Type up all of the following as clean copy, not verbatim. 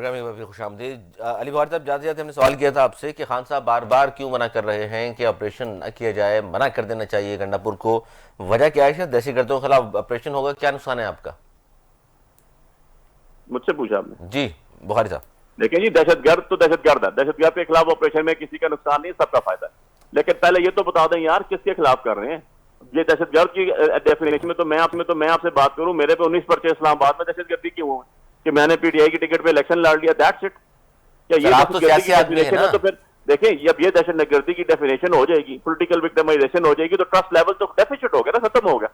Programme में भी खुशामदीद। अली बहार साहब, जाते जाते हमने सवाल किया था आपसे कि खान साहब बार बार क्यों मना कर रहे हैं कि ऑपरेशन न किया जाए, मना कर देना चाहिए गंडापुर को। वजह क्या है? दहशत गर्दों के खिलाफ ऑपरेशन होगा, क्या नुकसान है आपका? मुझसे पूछा आपने? जी बुखारी साहब। देखिए जी, दहशतगर्द तो दहशतगर्द है। दहशतगर्द के खिलाफ ऑपरेशन में किसी का नुकसान नहीं, सबका फायदा है। लेकिन पहले ये तो बता दें यार, किसके खिलाफ कर रहे हैं ये दहशतगर्द की डेफिनेशन में? तो मैं आपसे बात करूं, मेरे पे 19 पर्चे इस्लामाबाद में दहशतगर्दी क्यों हुए कि मैंने पीटीआई की टिकट पे इलेक्शन लड़ लिया, दैट्स इट। क्या ये दहशतगर्दी की डेफिनेशन है? तो फिर देखें, जब ये दहशतगर्दी की डेफिनेशन हो जाएगी, पॉलिटिकल विक्टिमाइजेशन हो जाएगी, तो ट्रस्ट लेवल तो डेफिसिट हो गया ना, खत्म हो गया।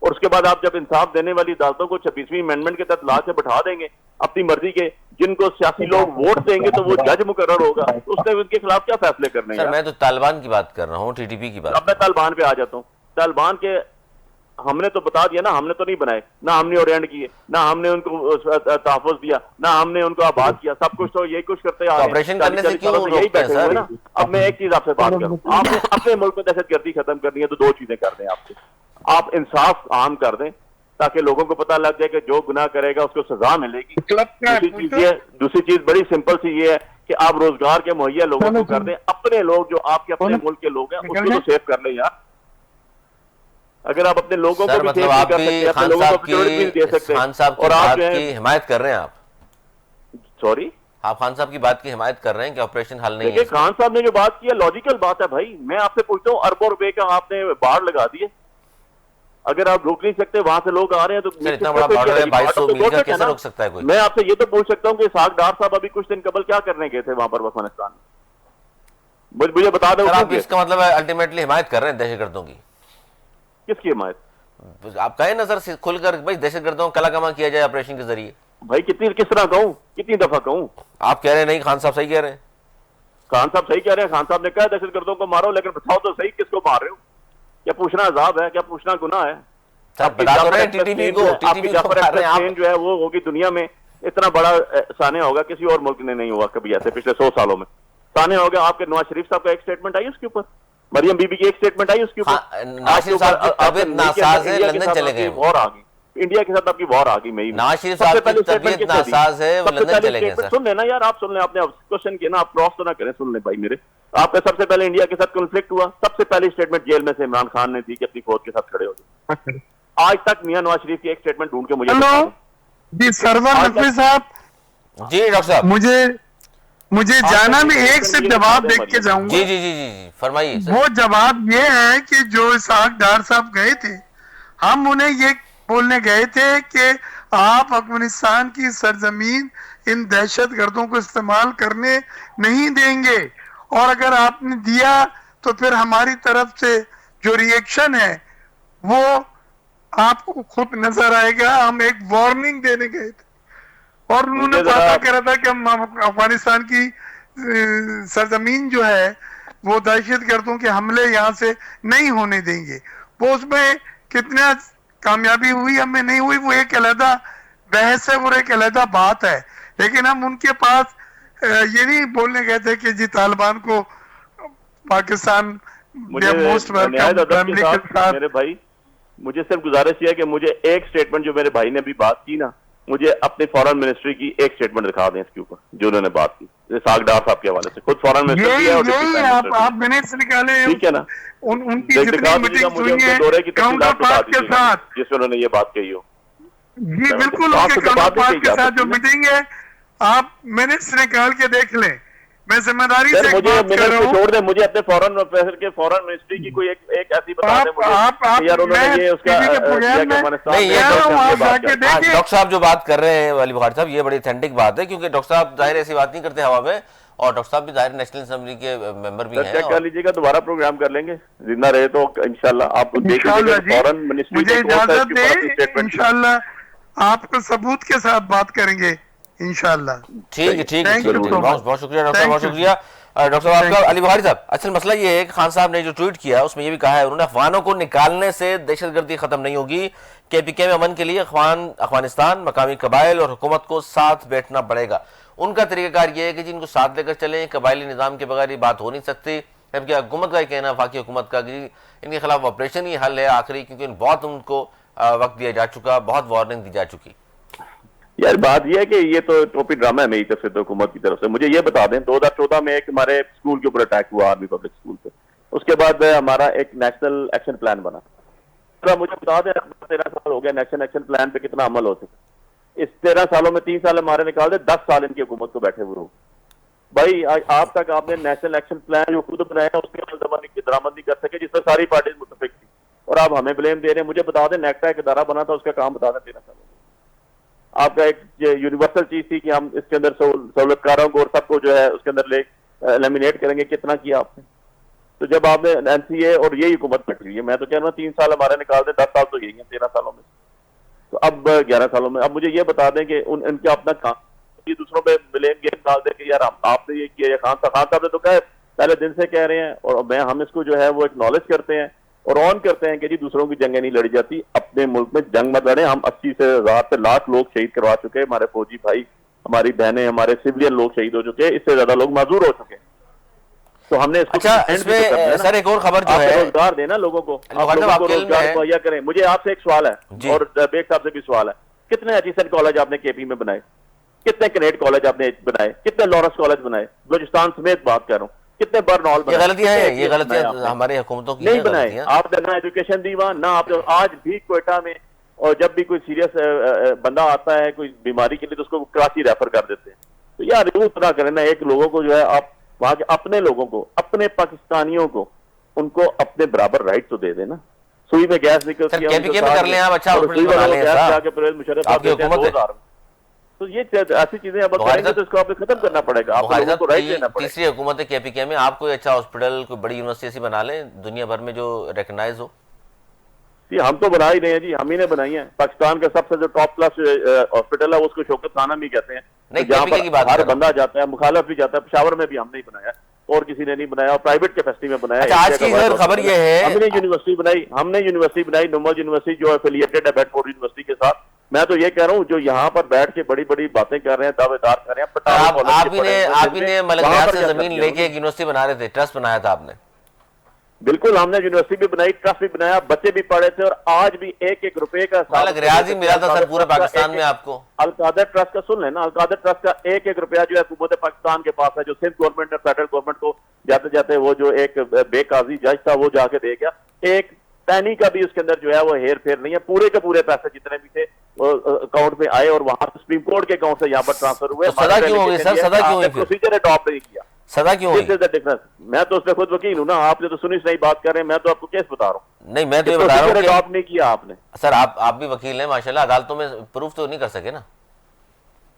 और उसके बाद आप जब इंसाफ देने वाली अदालतों को 26वीं अमेंडमेंट के तहत ला के बैठा देंगे अपनी मर्जी के, जिनको सियासी लोग वोट देंगे तो वो जज मुकर्रर होगा, तो उसने उनके खिलाफ क्या फैसले करने हैं? मैं तो तालिबान की बात कर रहा हूँ, टीटीपी की बात। अब मैं तालिबान पे आ जाता हूँ। तालिबान के हमने तो बता दिया ना, हमने तो नहीं बनाए ना, हमने ओरिएंट किए ना, हमने उनको तहफ़्फ़ुज़ दिया ना, हमने उनको आबाद किया, सब कुछ तो यही कुछ करते आ रहे हैं। ऑपरेशन करने से क्यों यही बैठे हुए ना। अब मैं एक चीज आपसे बात करूं, आपने अपने मुल्क में दहशतगर्दी खत्म करनी है तो दो चीजें कर दें आपसे। आप इंसाफ आम कर दें ताकि लोगों को पता लग जाए कि जो गुनाह करेगा उसको सजा मिलेगी। दूसरी चीज बड़ी सिंपल सी ये है कि आप रोजगार के मुहैया लोगों को कर दें। अपने लोग जो आपके अपने मुल्क के लोग हैं उसको तो सेव कर लें यार। अगर आप अपने लोगों को भी सेव नहीं कर सकते, अपने लोगों को अपॉर्चुनिटी दे सकते, खान साहब की बात की हिमायत कर रहे हैं आप? सॉरी, आप खान साहब की बात की हिमायत कर रहे हैं कि ऑपरेशन हल नहीं है? खान साहब ने जो बात की है लॉजिकल बात है भाई। मैं आपसे पूछता हूँ, अरबों रुपए का आपने बाढ़ लगा दिए, अगर आप रोक नहीं सकते, वहां से लोग आ रहे हैं तो इतना बड़ा बार्डर है, 2200 मील का, कैसे रोक सकता है कोई? मैं आपसे ये तो पूछ सकता हूँ कि इसाक डार साहब अभी कुछ दिन कबल क्या करने गए थे वहां पर अफगानिस्तान में? मुझे बता दो। आप इसका मतलब है अल्टीमेटली हिमायत कर रहे हैं दहशतगर्दों की? किसकी हिमायत? आप कहें नजर से खुलकर भाई दहशतगर्दों को कलाकमा किया जाए ऑपरेशन के जरिए। भाई किस तरह कहूँ, कितनी दफा कहूँ? आप कह रहे हैं नहीं, खान साहब सही कह रहे हैं। खान साहब सही कह रहे हैं। खान साहब ने कहा दहशतगर्दों को मारो, लेकिन बताओ तो सही किसको मार रहे हो? क्या पूछना अजाब है? क्या पूछना गुनाह है? बता तो रहे टीटीपी को, जो है वो होगी दुनिया में इतना बड़ा सानिया होगा, किसी और मुल्क ने नहीं हुआ कभी ऐसे पिछले 100 सालों में। सानिया हो गया। आपके नवाज शरीफ साहब का एक स्टेटमेंट आई उसके ऊपर, मरियम बीबी की एक स्टेटमेंट आई उसके ऊपर। नवाज शरीफ साहब की तबीयत नासाज है, लंदन चले गए, वॉर आ गई, इंडिया के साथ आपकी वॉर आ गई। नवाज शरीफ साहब की तबीयत नासाज है, वो लंदन चले गए। सुन लेना यार, आप सुन लें, आपने क्वेश्चन किया ना, आप क्रॉस तो ना करें, सुन लें भाई मेरे। आपका सबसे पहले इंडिया के साथ कॉन्फ्लिक्ट हुआ, सबसे पहली स्टेटमेंट जेल में से इमरान खान ने दी कि अपनी फौज के साथ खड़े हो गए। आज तक मियां नवाज शरीफ की एक स्टेटमेंट ढूंढ के मुझे। हेलो जी, सरवर नकवी साहब। जी डॉक्टर साहब, मुझे जाना, मैं एक से जवाब देख के जाऊंगा। जी जी जी जी फरमाइए। वो जवाब ये है कि जो इसाक डार साहब गए थे, हम उन्हें ये बोलने गए थे कि आप अफगानिस्तान की सरजमीन इन दहशत गर्दों को इस्तेमाल करने नहीं देंगे, और अगर आपने दिया तो फिर हमारी तरफ से जो रिएक्शन है वो आपको खुद नजर आएगा। हम एक वार्निंग देने गए थे और उन्होंने वादा करा था कि हम अफगानिस्तान की सरजमीन जो है वो दहशत गर्दों के हमले यहाँ से नहीं होने देंगे। वो उसमें कितना कामयाबी हुई हमें नहीं हुई, वो एक अलग बहस है, वो एक अलग बात है। लेकिन हम उनके पास ये नहीं बोलने गए थे कि जी तालिबान को पाकिस्तान मोस्ट वेलकम। मेरे भाई, मुझे सिर्फ गुजारिश है कि मुझे एक स्टेटमेंट जो मेरे भाई ने अभी बात की ना, मुझे अपने फॉरेन मिनिस्ट्री की एक स्टेटमेंट दिखा दें इसके ऊपर जो उन्होंने बात की इसाक डार साहब के हवाले से। खुद फॉरेन मिनिस्टर आप मिनट्स निकाले, ठीक है ना, उनकी जितनी मीटिंग्स हुई हैं काउंटर पार्ट के साथ जिसमें उन्होंने ये बात कही हो। जी बिल्कुल, उनके काउंटर पार्ट के साथ जो मीटिंग है आप मिनट्स निकाल के देख लें। मैं जिम्मेदारी से मुझे छोड़ दे, मुझे अपने फॉरेन अफेयर के फॉरेन मिनिस्ट्री की कोई एक ऐसी बता दें मुझे यार, उन्होंने ये उसका डॉक्टर साहब जो बात कर रहे हैं अली बहार साहब, ये बड़ी ऑथेंटिक बात है, क्योंकि डॉक्टर साहब जाहिर ऐसी बात नहीं करते हवा में, और डॉक्टर साहब भी जाहिर नेशनल असेंबली के मेंबर भी हैं। चेक कर लीजिएगा, दोबारा प्रोग्राम कर लेंगे, जिंदा रहे तो इंशाल्लाह आपको देख लीजिएगा फॉरेन मिनिस्ट्री। मुझे इजाजत दे, इंशाल्लाह आपको सबूत के साथ बात करेंगे इंशाल्लाह। ठीक है, ठीक है, बहुत बहुत शुक्रिया डॉक्टर साहब, बहुत शुक्रिया डॉक्टर साहब आपका। अली बहारी साहब, असल मसला ये है कि खान साहब ने जो ट्वीट किया उसमें ये भी कहा है उन्होंने, अफगानों को निकालने से दहशतगर्दी खत्म नहीं होगी, केपीके में अमन के लिए अफगानिस्तान, मकामी कबाइल और हुकूमत को साथ बैठना पड़ेगा। उनका तरीकाकार ये है कि जिनको साथ लेकर चलें, कबायली निज़ाम के बगैर ये बात हो नहीं सकती। जबकि हुकूमत का कहना, वफाकी हुकूमत का, कि इनके खिलाफ ऑपरेशन ही हल है आखिरी, क्योंकि बहुत उनको वक्त दिया जा चुका, बहुत वार्निंग दी जा चुकी। यार बात यह है कि ये तो टोपी ड्रामा है मेरी तरफ से, तो हुकूमत की तरफ से। मुझे ये बता दें 2014 में एक हमारे स्कूल के ऊपर अटैक हुआ, आर्मी पब्लिक स्कूल पे, उसके बाद हमारा एक नेशनल एक्शन प्लान बना। तो मुझे बता दें 13 साल हो गया, नेशनल एक्शन प्लान पे कितना अमल हो सके? इस 13 सालों में 3 साल हमारे निकाल दे, 10 साल इनकी हुकूमत को बैठे हुए हो भाई। आप तक आपने नेशनल एक्शन प्लान जो खुद बनाया उसकी दरामद नहीं कर सके, जिसमें सारी पार्टी मुतफिक थी, और आप हमें ब्लेम दे रहे हैं। मुझे बता दें नेक्टा एक इदारा बना था, उसका काम बता दें 13 साल आपका एक यूनिवर्सल चीज थी कि हम इसके अंदर सहूलतकारों को और सबको जो है उसके अंदर एलिमिनेट करेंगे, कितना किया आपने? तो जब आपने एनसीए और यही हुकूमत बैठी हुई है, मैं तो कह रहा हूँ 3 साल हमारे निकाल दें, 10 साल तो यही है 13 सालों में, तो अब 11 सालों में। अब मुझे ये बता दें कि इनके अपना काम ये दूसरों पे ब्लेम गेम डाल दें कि यार आपने ये किया, खान साहब ने तो कहा पहले दिन से कह रहे हैं, और हम इसको जो है वो एक्नॉलेज करते हैं और ऑन करते हैं कि जी दूसरों की जंगें नहीं लड़ी जाती, अपने मुल्क में जंग मत लड़े। हम 80 से 1000 से लाख लोग शहीद करवा चुके हैं, हमारे फौजी भाई, हमारी बहनें, हमारे सिविलियन लोग शहीद हो चुके हैं, इससे ज्यादा लोग माजूर हो चुके हैं। तो हमने इसको इसमें सर एक और खबर जो है, रोजगार देना लोगों को, रोजगार मुहैया करें। मुझे आपसे एक सवाल है और बेग साहब से भी सवाल है, कितने एचिसन कॉलेज आपने केपी में बनाए? कितने कनेट कॉलेज आपने बनाए? कितने लॉरेंस कॉलेज बनाए? बलूचिस्तान समेत बात कर रहा हूँ, कितने बर्नॉल बनाए? ये गलतियां हैं, ये गलतियां हमारी हुकूमतों की नहीं बनाए। आपने ना एजुकेशन दी वहां, ना आप आज भी क्वेटा में, और जब भी कोई सीरियस बंदा आता है कोई बीमारी के लिए तो उसको कराची रेफर कर देते हैं। तो यार उतना करें ना, एक लोगों को जो है आप वहां के अपने लोगों को, अपने पाकिस्तानियों को, उनको अपने बराबर राइट तो दे देना। सुई में गैस निकलती है, कर लें आप, अच्छा तो ये ऐसी चीजें अब करेंगे तो इसको आपको खत्म करना पड़ेगा, आपको लोगों को राइट देना पड़ेगा। तीसरी हुकूमत है केपीके में, आप कोई अच्छा हॉस्पिटल, कोई बड़ी यूनिवर्सिटी ऐसी बना लें दुनिया भर में जो रिकॉग्नाइज हो। जी हम तो बना ही रहे हैं जी, हम ही ने बनाई है। पाकिस्तान का सबसे जो टॉप क्लास हॉस्पिटल है उसको शौकत खाना भी कहते हैं, जहाँ पर हर बंदा जाता है, मुखालफ भी जाता है। पेशावर में भी हमने ही बनाया और किसी ने नहीं बनाया, और प्राइवेट कैपेसिटी में बनाया। अच्छा, आज की खबर ये है, हमने यूनिवर्सिटी बनाई, नोमल यूनिवर्सिटी जो एफिलिएटेड है बेडफोर्ड यूनिवर्सिटी के साथ। मैं तो ये कह रहा हूँ जो यहाँ पर बैठ के बड़ी बड़ी बातें कर रहे हैं, दावेदार कर रहे हैं। आप ही ने मलकयात से जमीन लेके एक यूनिवर्सिटी बना रहे थे, ट्रस्ट बनाया था आपने। बिल्कुल, हमने यूनिवर्सिटी भी बनाई, ट्रस्ट भी बनाया, बच्चे भी पढ़े थे, और आज भी एक एक रुपए का रियाज ही मिला था सर पूरे पाकिस्तान में आपको। अलकादर ट्रस्ट का सुन लेना, अलकादर ट्रस्ट का एक एक रुपया जो है हुकूमत पाकिस्तान के पास है, जो सिंध गवर्नमेंट ने फेडरल गवर्नमेंट को जाते जाते वो जो एक बेकाजी जज था वो जाके दे गया, एक पैनी का भी उसके अंदर जो है वो हेर फेर नहीं है। पूरे के पूरे पैसे जितने भी थे अकाउंट में आए और वहां सुप्रीम कोर्ट के अकाउंट से यहाँ पर ट्रांसफर हुए। सजा क्यों होगी सर? सजा क्यों हुई? प्रोसीजर अडॉप्ट नहीं किया, सजा क्यों हुई? डिफरेंस। मैं तो उसमें खुद वकील हूँ ना, आपने तो सुनी नहीं बात कर रहे हैं, मैं तो आपको केस बता रहा हूँ। नहीं, मैं तो ये बता रहा हूँ अडॉप्ट नहीं किया आपने। सर आप भी वकील हैं माशाल्लाह, अदालतों में प्रूफ तो नहीं कर सके ना?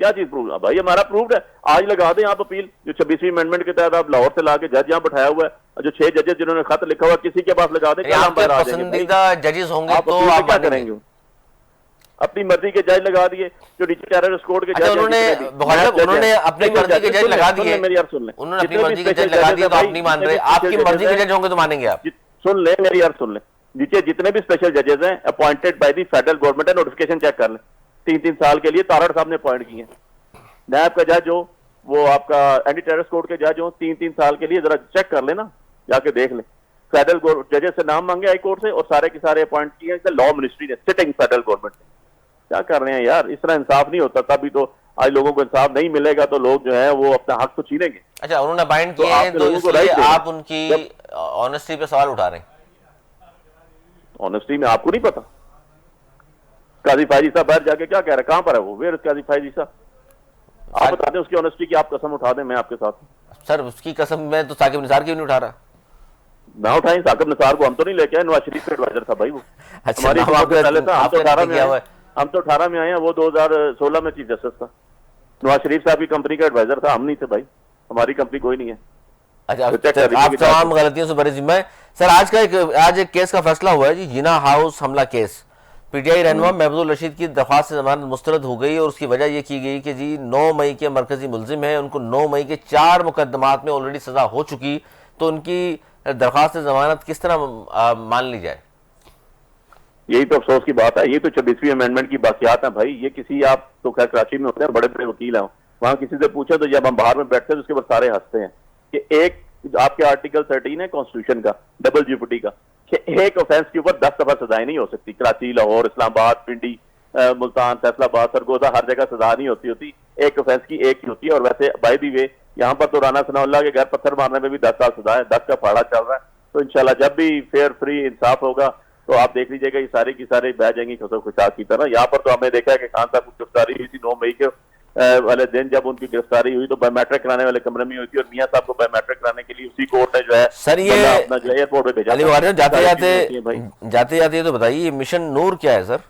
क्या चीज प्रूफ? भाई हमारा प्रूफ है, आज लगा दें आप अपील, जो 26वीं अमेंडमेंट के तहत आप लाहौर से लाके जज यहाँ बैठाया हुआ है, जो 6 जजेस जिन्होंने खत लिखा हुआ किसी के पास लगा दें। पसंदीदा जजेस होंगे तो आप क्या करेंगे? अपनी मर्जी के जज लगा दिए, जो नीचे टेररिस्ट कोड के जज, उन्होंने अपनी मर्जी के जज लगा दिए। मेरी यार सुन ले, उन्होंने अपनी मर्जी के जज लगा दिए तो आप नहीं मान रहे, आपकी मर्जी के जज होंगे तो मानेंगे आप? सुन ले मेरी यार सुन ले, नीचे जितने भी स्पेशल जजेस हैं appointed by the federal government है, नोटिफिकेशन चेक कर ले, 3-3 साल के लिए तारड़ साहब ने अपॉइंट किए। नायब का जज हो, वो आपका एंटी टेररिस्ट कोर्ट के जज हो, 3-3 साल के लिए, जरा चेक कर लेना, जाके देख ले। फेडरल जजेस से नाम मांगे हाई कोर्ट से और सारे के सारे अपॉइंट किए लॉ मिनिस्ट्री ने, सिटिंग फेडरल गवर्नमेंट ने। क्या कर रहे हैं यार? इस तरह इंसाफ नहीं होता, तभी तो आज लोगों को इंसाफ नहीं मिलेगा तो लोग जो है वो अपना हक तो छीनेंगे। अच्छा, उन्होंने अपॉइंट किए हैं तो इसलिए आप उनकी ऑनेस्टी पे सवाल उठा रहे हैं? ऑनेस्टी में आपको नहीं पता? काजी फायजी साहब बाहर जाके क्या कह रहे हैं, कहां पर है वो? वेयर काजी फायजी साहब? आप बता दें उसकी ऑनेस्टी की, आप कसम उठा दें, मैं आपके साथ। सर उसकी कसम मैं तो साकिब निसार की भी नहीं उठा रहा। ना उठाई, साकिब निसार को हम तो नहीं लेके आए, नवाज शरीफ का एडवाइजर था भाई वो। अच्छा, हमारी पहले था, हम तो 18 में आए, हम तो 18 में आए हैं, वो 2016 में चीफ जस्टिस था। नवाज शरीफ साहब की कंपनी का एडवाइजर था, हम नहीं थे भाई, हमारी कंपनी कोई नहीं है। अच्छा, आप तमाम गलतियों से बड़े जिम्मे। सर आज एक केस का फैसला हुआ है जी, जिना हाउस हमला केस। पीटीआई रहनुमा महबूबुल रशीद की दरख्वास्त से जमानत मुस्तरद हो गई और उसकी वजह यह की गई कि जी 9 मई के मरकजी मुलजिम है, उनको 9 मई के 4 मुकदमात में ऑलरेडी सजा हो चुकी, तो उनकी दरख्वास्त से जमानत किस तरह मान ली जाए? यही तो अफसोस की बात है, ये तो 26वीं अमेंडमेंट की बाकियात है भाई। ये किसी, आप तो खैर कराची में होते हैं, बड़े बड़े वकील हैं, वहां किसी से पूछे तो जब हम बाहर में बैठते हैं तो उसके बाद सारे हंसते हैं कि एक आपके आर्टिकल 13 है कॉन्स्टिट्यूशन का, डबल जीपीटी का, कि एक ऑफेंस के ऊपर 10 दफा सजाएं नहीं हो सकती। कराची, लाहौर, इस्लामाबाद, पिंडी, मुल्तान, फैसलाबाद, सरगोजा, हर जगह सजा नहीं होती, एक ऑफेंस की एक ही होती है। और वैसे बाय दी वे यहाँ पर तो राना सनाउल्लाह के घर पत्थर मारने में भी 10 साल सजा है, 10 का फाड़ा चल रहा है। तो इंशाल्लाह जब भी फेयर फ्री इंसाफ होगा तो आप देख लीजिएगा ये सारी की सारी बह जाएंगी खुशा की तरह। यहाँ पर तो हमने देखा है कि खान साहब की गिरफ्तारी हुई थी 9 मई के वाले दिन, जब उनकी गिरफ्तारी हुई तो बायोमेट्रिक कराने वाले कमरे में हुई थी, और मियां साहब को बायोमेट्रिक कराने के लिए उसी कोर्ट ने जो है सर ये अपना जो है एयरपोर्ट पे भेजा। अली बुखारी साहब जाते जाते तो बताइए मिशन नूर क्या है सर?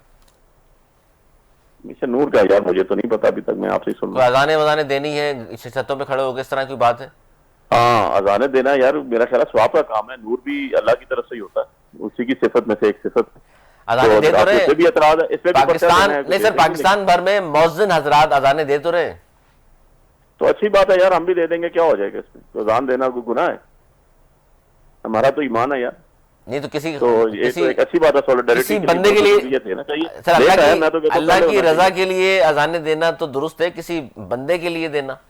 मिशन नूर का यार मुझे तो नहीं पता, अभी तक मैं आपसे ही सुन रहा हूं। अजाने वजाने देनी है, छतों पे खड़े होकर, इस तरह की बात है? हाँ, अजाने देना यार मेरा ख्याल स्वाब का काम है, नूर भी अल्लाह की तरफ से ही होता है, उसी की सिफत में से एक सिफत है। अजाने दे तो रहे, इसमें भी एतराज है, इसमें भी पाकिस्तान नहीं सर, पाकिस्तान भर में मौज़िन हजरात अजाने दे तो रहे, तो अच्छी बात है यार, हम भी दे देंगे, क्या हो जाएगा इसमें? तो अजान देना कोई गुनाह है? हमारा तो ईमान है यार। नहीं तो किसी तो ये तो एक अच्छी बात है, सॉलिडरिटी किसी बंदे के लिए देना चाहिए सर, अल्लाह की रजा के लिए अजाने देना तो दुरुस्त है, किसी बंदे के लिए देना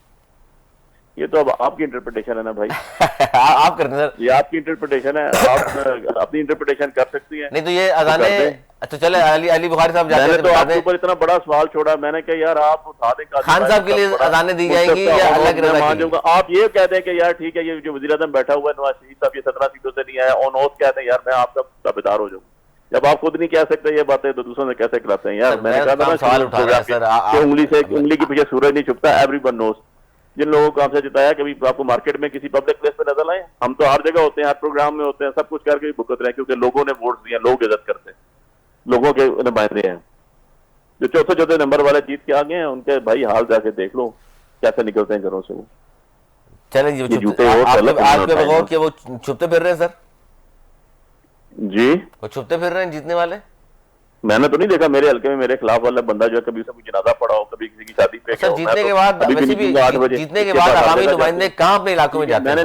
ये तो अब आपकी इंटरप्रिटेशन है ना भाई। आप करते सर, ये आपकी इंटरप्रिटेशन है, आप अपनी इंटरप्रिटेशन कर सकती हैं। नहीं तो ये अजाने तो चले अली बुखारी साहब जाते मैंने तो आपके ऊपर इतना बड़ा सवाल छोड़ा, मैंने कहा यार आप उठा दें, खान साहब के लिए अजाने दी जाएंगी या अल्लाह की रजा के लिए? आप ये कह दें कि यार ठीक है, ये जो वज़ीर आज़म बैठा हुआ है नवाज शरीफ साहब, ये 17 सीटों से नहीं आया, ऑन ओथ कह दें यार मैं आपका दावेदार हो जाऊंगा। जब आप खुद नहीं कह सकते ये बातें तो दूसरों से कैसे कराते हैं यार? मैंने कहा था सवाल उठा रहा है सर, उंगली के पीछे सूरज नहीं छुपता, एवरीवन नोस। जिन लोगों को हमसे जिताया, कभी आपको मार्केट में किसी पब्लिक प्लेस पे नजर आए? हम तो हर जगह होते हैं, हर प्रोग्राम में होते हैं, सब कुछ करके भी भुगत रहे हैं, क्योंकि लोगों ने वोट दिया, लोग इज्जत करते हैं, लोगों के नुमाइंदे हैं। जो चौथे चौथे नंबर वाले जीत के आ गए हैं, उनके भाई हाल जाके देख लो कैसे निकलते हैं घरों से वो। चले जी, आपके बगौर के वो छुपते फिर रहे हैं सर? जी, वो छुपते फिर रहे हैं जीतने वाले? मैंने तो नहीं देखा मेरे हल्के में मेरे खिलाफ वाला बंदा जो है कभी उसे कोई जनाजा पड़ा हो, कभी किसी की शादी पे सर, जीतने के बाद वैसे भी जीतने के बाद आवामी नुमाइंदे कहां अपने इलाकों में जाते हैं? मैंने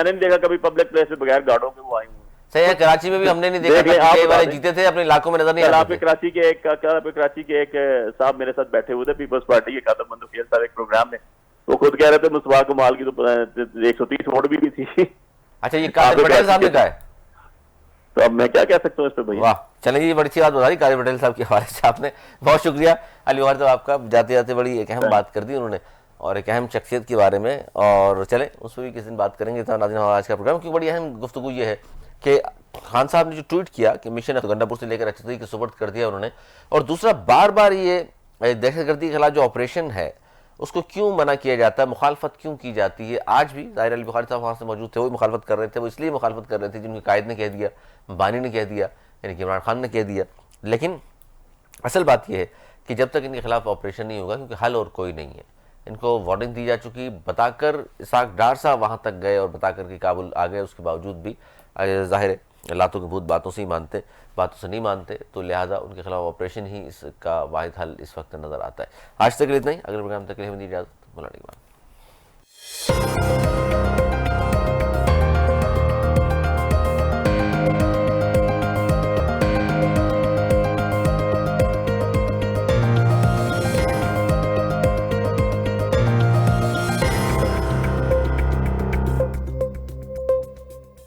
नहीं देखा कभी पब्लिक प्लेस पे बगैर गार्डों के वो आए हुए। सही, कराची में भी हमने नहीं देखा, कई वाले जीते थे अपने इलाकों में नजर नहीं आते थे। कराची के एक साहब मेरे साथ बैठे हुए थे, पीपल्स पार्टी के कादर मंदुखिया साहब, एक प्रोग्राम में, वो खुद कह रहे थे मुस्तफा कमाल की तो 130 वोट भी थी। अच्छा, ये कादिर पटेल साहब ने कहा है? तो अब मैं क्या कह सकता हूँ इस पे भैया? वाह, चलिए ये बड़ी अच्छी बात बता दी कादिर पटेल साहब के हवाले से आपने, बहुत शुक्रिया अली बुखारी साहब आपका। जाते जाते बड़ी एक अहम बात कर दी उन्होंने, और एक अहम शख्सियत के बारे में, और चले उस पर भी किसी दिन बात करेंगे। तो नाज़रीन, आज का प्रोग्राम की बड़ी अहम गुफ्तगू ये है कि खान साहब ने जो ट्वीट किया कि मिशन गंडापुर से लेकर अच्छी के सुपुर्द कर दिया उन्होंने, और दूसरा बार बार ये दहशतगर्दी के खिलाफ जो ऑपरेशन है उसको क्यों मना किया जाता है, मुखालफत क्यों की जाती है? आज भी ज़ाहिर अली बुखारी साहब वहाँ से मौजूद थे, वो मुखालफत कर रहे थे, वो इसलिए मुखालफत कर रहे थे जिनके कायद ने कह दिया, बानी ने कह दिया, यानी कि इमरान खान ने कह दिया। लेकिन असल बात यह है कि जब तक इनके खिलाफ ऑपरेशन नहीं होगा, क्योंकि हल और कोई नहीं है, इनको वार्निंग दी जा चुकी, बताकर इसाक डार साहब वहाँ तक गए और बताकर कि काबुल आ गए, उसके बावजूद भी ज़ाहिर लातों के भूत बातों से ही मानते, बातों से नहीं मानते, तो लिहाजा उनके खिलाफ ऑपरेशन ही इसका वाहिद हल इस वक्त नज़र आता है। आज तक इतना ही, अगले प्रोग्राम तक के लिए हमें इजाज़त, मुलाकात।